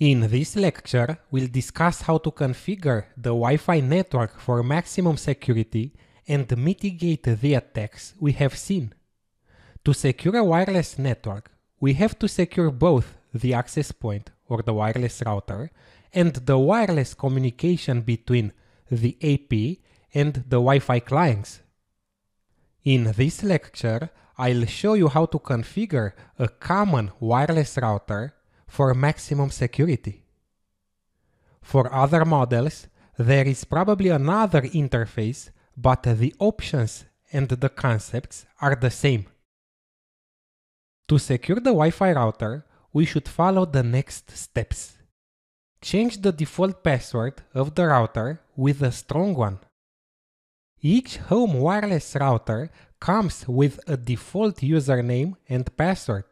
In this lecture, we'll discuss how to configure the Wi-Fi network for maximum security and mitigate the attacks we have seen. To secure a wireless network, we have to secure both the access point or the wireless router and the wireless communication between the AP and the Wi-Fi clients. In this lecture, I'll show you how to configure a common wireless router for maximum security. For other models, there is probably another interface, but the options and the concepts are the same. To secure the Wi-Fi router, we should follow the next steps. Change the default password of the router with a strong one. Each home wireless router comes with a default username and password.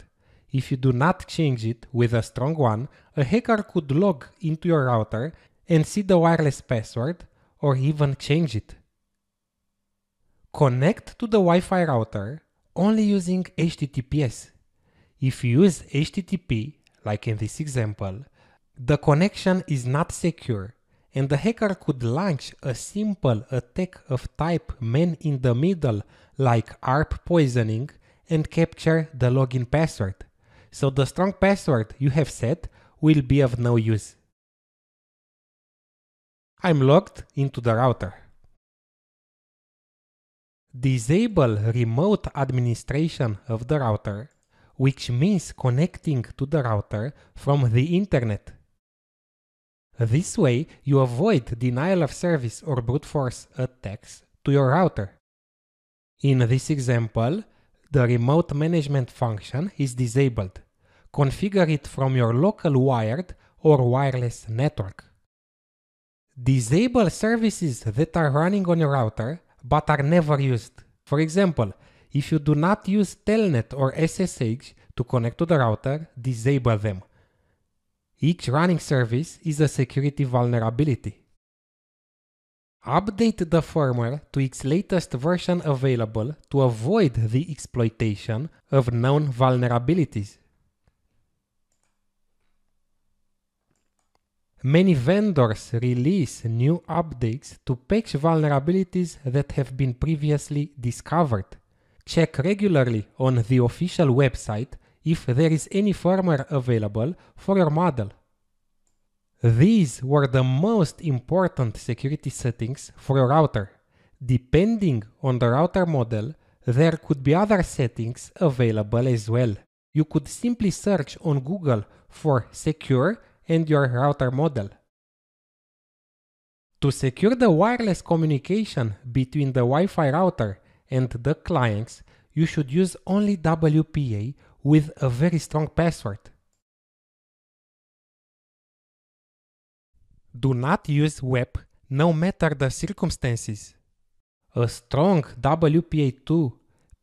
If you do not change it with a strong one, a hacker could log into your router and see the wireless password or even change it. Connect to the Wi-Fi router only using HTTPS. If you use HTTP, like in this example, the connection is not secure and the hacker could launch a simple attack of type man-in-the-middle like ARP poisoning and capture the login password. So the strong password you have set will be of no use. I'm logged into the router. Disable remote administration of the router, which means connecting to the router from the internet. This way, you avoid denial of service or brute force attacks to your router. In this example, the remote management function is disabled. Configure it from your local wired or wireless network. Disable services that are running on your router but are never used. For example, if you do not use Telnet or SSH to connect to the router, disable them. Each running service is a security vulnerability. Update the firmware to its latest version available to avoid the exploitation of known vulnerabilities. Many vendors release new updates to patch vulnerabilities that have been previously discovered. Check regularly on the official website if there is any firmware available for your model. These were the most important security settings for your router. Depending on the router model, there could be other settings available as well. You could simply search on Google for secure and your router model. To secure the wireless communication between the Wi-Fi router and the clients, you should use only WPA with a very strong password. Do not use WEP no matter the circumstances. A strong WPA2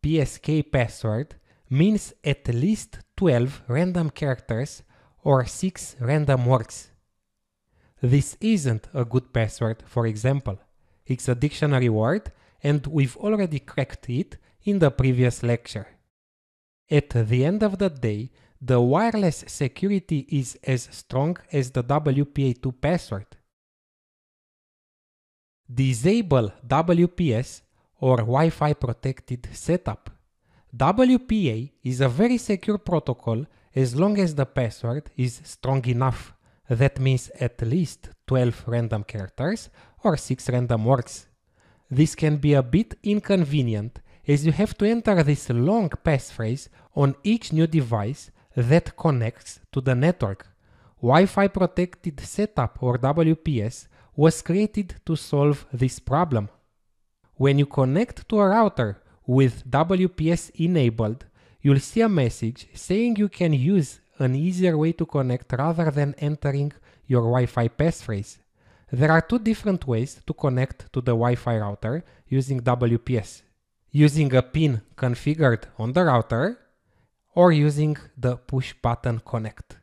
PSK password means at least 12 random characters or 6 random words. This isn't a good password, for example. It's a dictionary word and we've already cracked it in the previous lecture. At the end of the day, the wireless security is as strong as the WPA2 password. Disable WPS or Wi-Fi protected setup. WPA is a very secure protocol as long as the password is strong enough. That means at least 12 random characters or 6 random words. This can be a bit inconvenient as you have to enter this long passphrase on each new device that connects to the network. Wi-Fi protected setup or WPS was created to solve this problem. When you connect to a router with WPS enabled, you'll see a message saying you can use an easier way to connect rather than entering your Wi-Fi passphrase. There are two different ways to connect to the Wi-Fi router using WPS. Using a pin configured on the router or using the push button connect.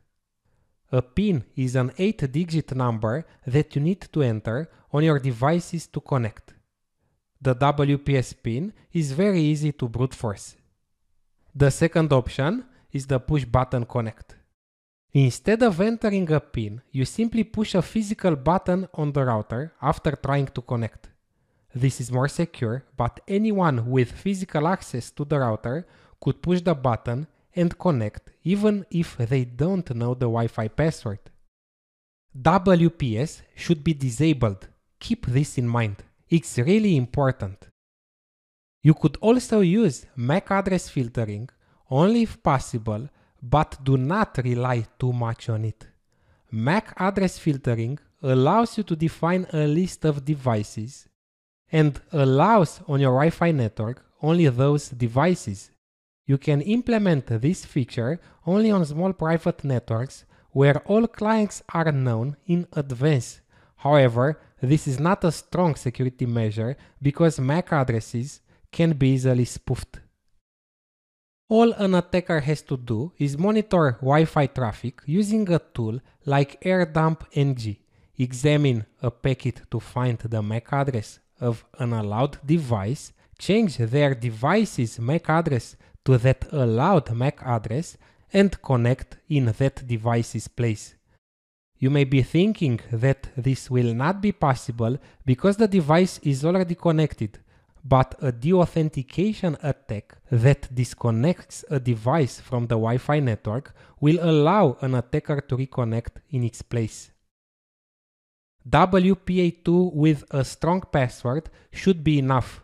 A PIN is an 8-digit number that you need to enter on your devices to connect. The WPS PIN is very easy to brute force. The second option is the push button connect. Instead of entering a PIN, you simply push a physical button on the router after trying to connect. This is more secure, but anyone with physical access to the router could push the button and connect even if they don't know the Wi-Fi password. WPS should be disabled. Keep this in mind. It's really important. You could also use MAC address filtering only if possible, but do not rely too much on it. MAC address filtering allows you to define a list of devices and allows on your Wi-Fi network only those devices. You can implement this feature only on small private networks where all clients are known in advance. However, this is not a strong security measure because MAC addresses can be easily spoofed. All an attacker has to do is monitor Wi-Fi traffic using a tool like AirDump-NG, examine a packet to find the MAC address of an allowed device, change their device's MAC address to that allowed MAC address, and connect in that device's place. You may be thinking that this will not be possible because the device is already connected, but a deauthentication attack that disconnects a device from the Wi-Fi network will allow an attacker to reconnect in its place. WPA2 with a strong password should be enough.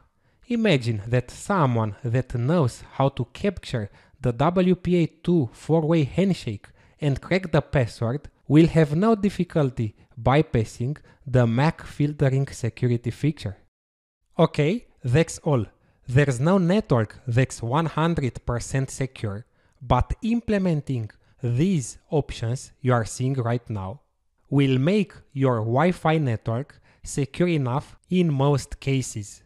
Imagine that someone that knows how to capture the WPA2 four-way handshake and crack the password will have no difficulty bypassing the MAC filtering security feature. Okay, that's all. There's no network that's 100% secure, but implementing these options you are seeing right now will make your Wi-Fi network secure enough in most cases.